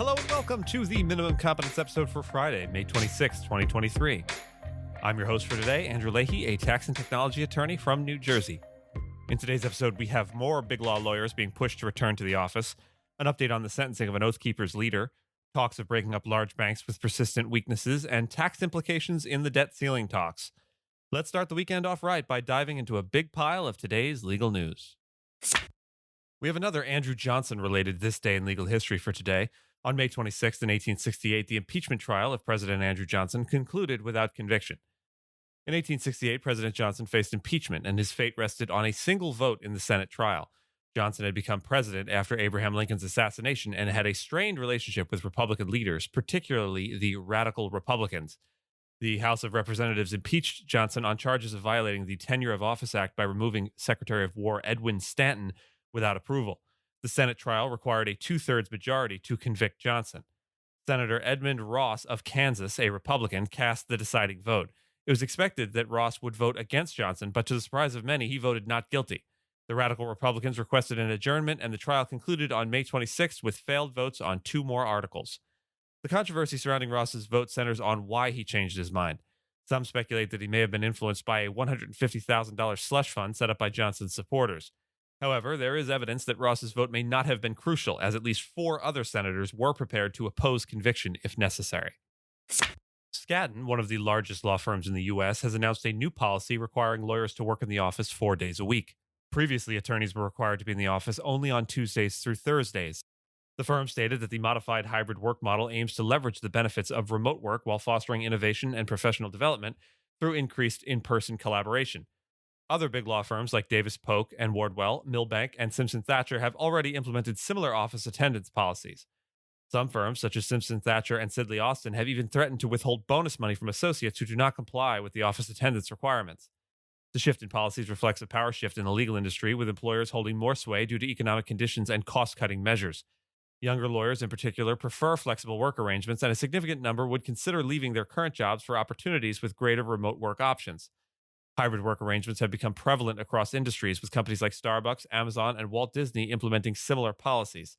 Hello and welcome to the Minimum Competence episode for Friday, May 26, 2023. I'm your host for today, Andrew Leahy, a tax and technology attorney from New Jersey. In today's episode, we have more BigLaw lawyers being pushed to return to the office, an update on the sentencing of an Oath Keepers leader, talks of breaking up large banks with persistent weaknesses, and tax implications in the debt ceiling talks. Let's start the weekend off right by diving into a big pile of today's legal news. We have another Andrew Johnson-related This Day in Legal History for today. On May 26th, in 1868, the impeachment trial of President Andrew Johnson concluded without conviction. In 1868, President Johnson faced impeachment, and his fate rested on a single vote in the Senate trial. Johnson had become president after Abraham Lincoln's assassination and had a strained relationship with Republican leaders, particularly the radical Republicans. The House of Representatives impeached Johnson on charges of violating the Tenure of Office Act by removing Secretary of War Edwin Stanton without approval. The Senate trial required a two-thirds majority to convict Johnson. Senator Edmund Ross of Kansas, a Republican, cast the deciding vote. It was expected that Ross would vote against Johnson, but to the surprise of many, he voted not guilty. The radical Republicans requested an adjournment, and the trial concluded on May 26th with failed votes on two more articles. The controversy surrounding Ross's vote centers on why he changed his mind. Some speculate that he may have been influenced by a $150,000 slush fund set up by Johnson's supporters. However, there is evidence that Ross's vote may not have been crucial, as at least four other senators were prepared to oppose conviction if necessary. Stanton, one of the largest law firms in the U.S., has announced a new policy requiring lawyers to work in the office 4 days a week. Previously, attorneys were required to be in the office only on Tuesdays through Thursdays. The firm stated that the modified hybrid work model aims to leverage the benefits of remote work while fostering innovation and professional development through increased in-person collaboration. Other big law firms like Davis Polk and Wardwell, Milbank, and Simpson Thacher have already implemented similar office attendance policies. Some firms, such as Simpson Thacher and Sidley Austin, have even threatened to withhold bonus money from associates who do not comply with the office attendance requirements. The shift in policies reflects a power shift in the legal industry, with employers holding more sway due to economic conditions and cost-cutting measures. Younger lawyers, in particular, prefer flexible work arrangements, and a significant number would consider leaving their current jobs for opportunities with greater remote work options. Hybrid work arrangements have become prevalent across industries, with companies like Starbucks, Amazon, and Walt Disney implementing similar policies.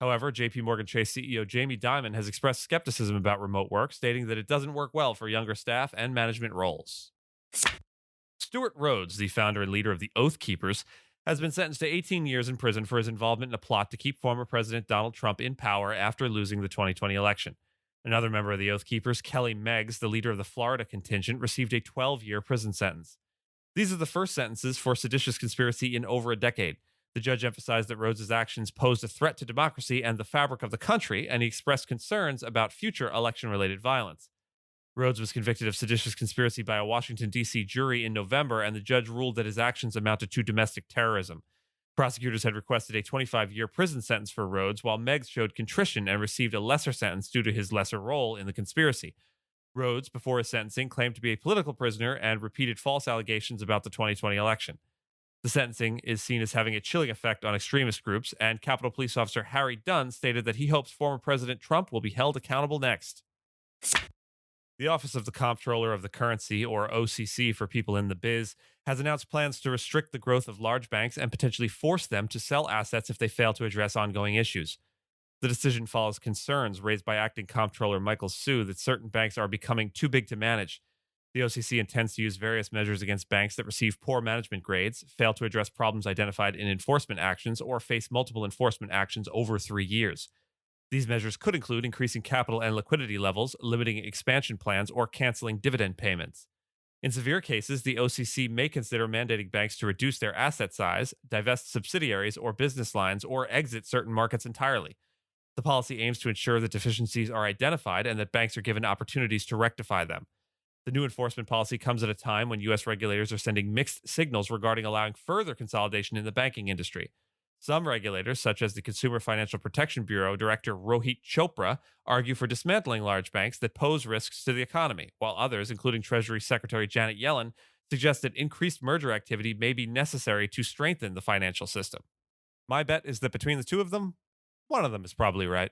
However, JP Morgan Chase CEO Jamie Dimon has expressed skepticism about remote work, stating that it doesn't work well for younger staff and management roles. Stewart Rhodes, the founder and leader of the Oath Keepers, has been sentenced to 18 years in prison for his involvement in a plot to keep former President Donald Trump in power after losing the 2020 election. Another member of the Oath Keepers, Kelly Meggs, the leader of the Florida contingent, received a 12-year prison sentence. These are the first sentences for seditious conspiracy in over a decade. The judge emphasized that Rhodes' actions posed a threat to democracy and the fabric of the country, and he expressed concerns about future election-related violence. Rhodes was convicted of seditious conspiracy by a Washington, D.C. jury in November, and the judge ruled that his actions amounted to domestic terrorism. Prosecutors had requested a 25-year prison sentence for Rhodes, while Meggs showed contrition and received a lesser sentence due to his lesser role in the conspiracy. Rhodes, before his sentencing, claimed to be a political prisoner and repeated false allegations about the 2020 election. The sentencing is seen as having a chilling effect on extremist groups, and Capitol Police Officer Harry Dunn stated that he hopes former President Trump will be held accountable next. The Office of the Comptroller of the Currency, or OCC for people in the biz, has announced plans to restrict the growth of large banks and potentially force them to sell assets if they fail to address ongoing issues. The decision follows concerns raised by acting Comptroller Michael Hsu that certain banks are becoming too big to manage. The OCC intends to use various measures against banks that receive poor management grades, fail to address problems identified in enforcement actions, or face multiple enforcement actions over 3 years. These measures could include increasing capital and liquidity levels, limiting expansion plans, or canceling dividend payments. In severe cases, the OCC may consider mandating banks to reduce their asset size, divest subsidiaries or business lines, or exit certain markets entirely. The policy aims to ensure that deficiencies are identified and that banks are given opportunities to rectify them. The new enforcement policy comes at a time when U.S. regulators are sending mixed signals regarding allowing further consolidation in the banking industry. Some regulators, such as the Consumer Financial Protection Bureau Director Rohit Chopra, argue for dismantling large banks that pose risks to the economy, while others, including Treasury Secretary Janet Yellen, suggest that increased merger activity may be necessary to strengthen the financial system. My bet is that between the two of them, one of them is probably right.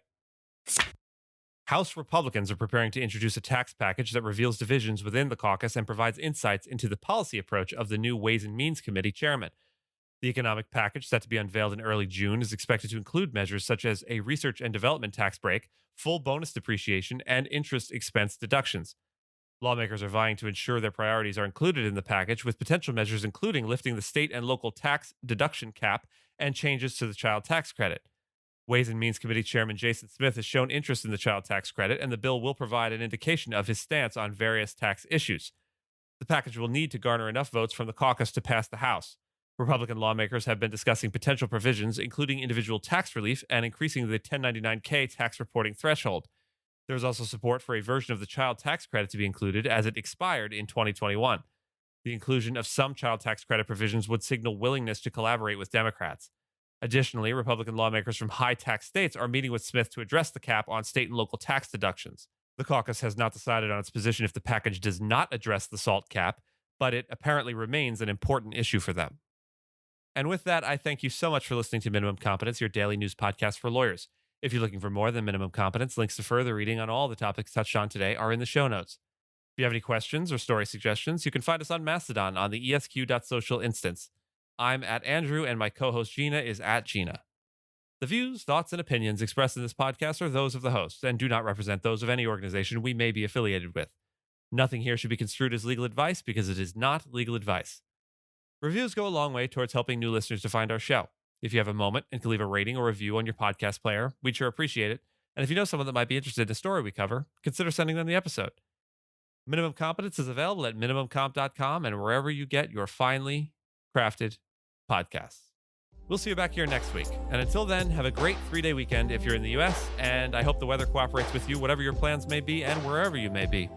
House Republicans are preparing to introduce a tax package that reveals divisions within the caucus and provides insights into the policy approach of the new Ways and Means Committee chairman. The economic package, set to be unveiled in early June, is expected to include measures such as a research and development tax break, full bonus depreciation, and interest expense deductions. Lawmakers are vying to ensure their priorities are included in the package, with potential measures including lifting the state and local tax deduction cap and changes to the child tax credit. Ways and Means Committee Chairman Jason Smith has shown interest in the child tax credit, and the bill will provide an indication of his stance on various tax issues. The package will need to garner enough votes from the caucus to pass the House. Republican lawmakers have been discussing potential provisions, including individual tax relief and increasing the 1099-K tax reporting threshold. There is also support for a version of the child tax credit to be included, as it expired in 2021. The inclusion of some child tax credit provisions would signal willingness to collaborate with Democrats. Additionally, Republican lawmakers from high tax states are meeting with Smith to address the cap on state and local tax deductions. The caucus has not decided on its position if the package does not address the SALT cap, but it apparently remains an important issue for them. And with that, I thank you so much for listening to Minimum Competence, your daily news podcast for lawyers. If you're looking for more than Minimum Competence, links to further reading on all the topics touched on today are in the show notes. If you have any questions or story suggestions, you can find us on Mastodon on the esq.social instance. I'm at Andrew, and my co-host Gina is at Gina. The views, thoughts, and opinions expressed in this podcast are those of the hosts and do not represent those of any organization we may be affiliated with. Nothing here should be construed as legal advice because it is not legal advice. Reviews go a long way towards helping new listeners to find our show. If you have a moment and can leave a rating or review on your podcast player, we'd sure appreciate it. And if you know someone that might be interested in a story we cover, consider sending them the episode. Minimum Competence is available at minimumcomp.com and wherever you get your finely crafted podcasts. We'll see you back here next week. And until then, have a great 3-day weekend if you're in the US, and I hope the weather cooperates with you, whatever your plans may be and wherever you may be.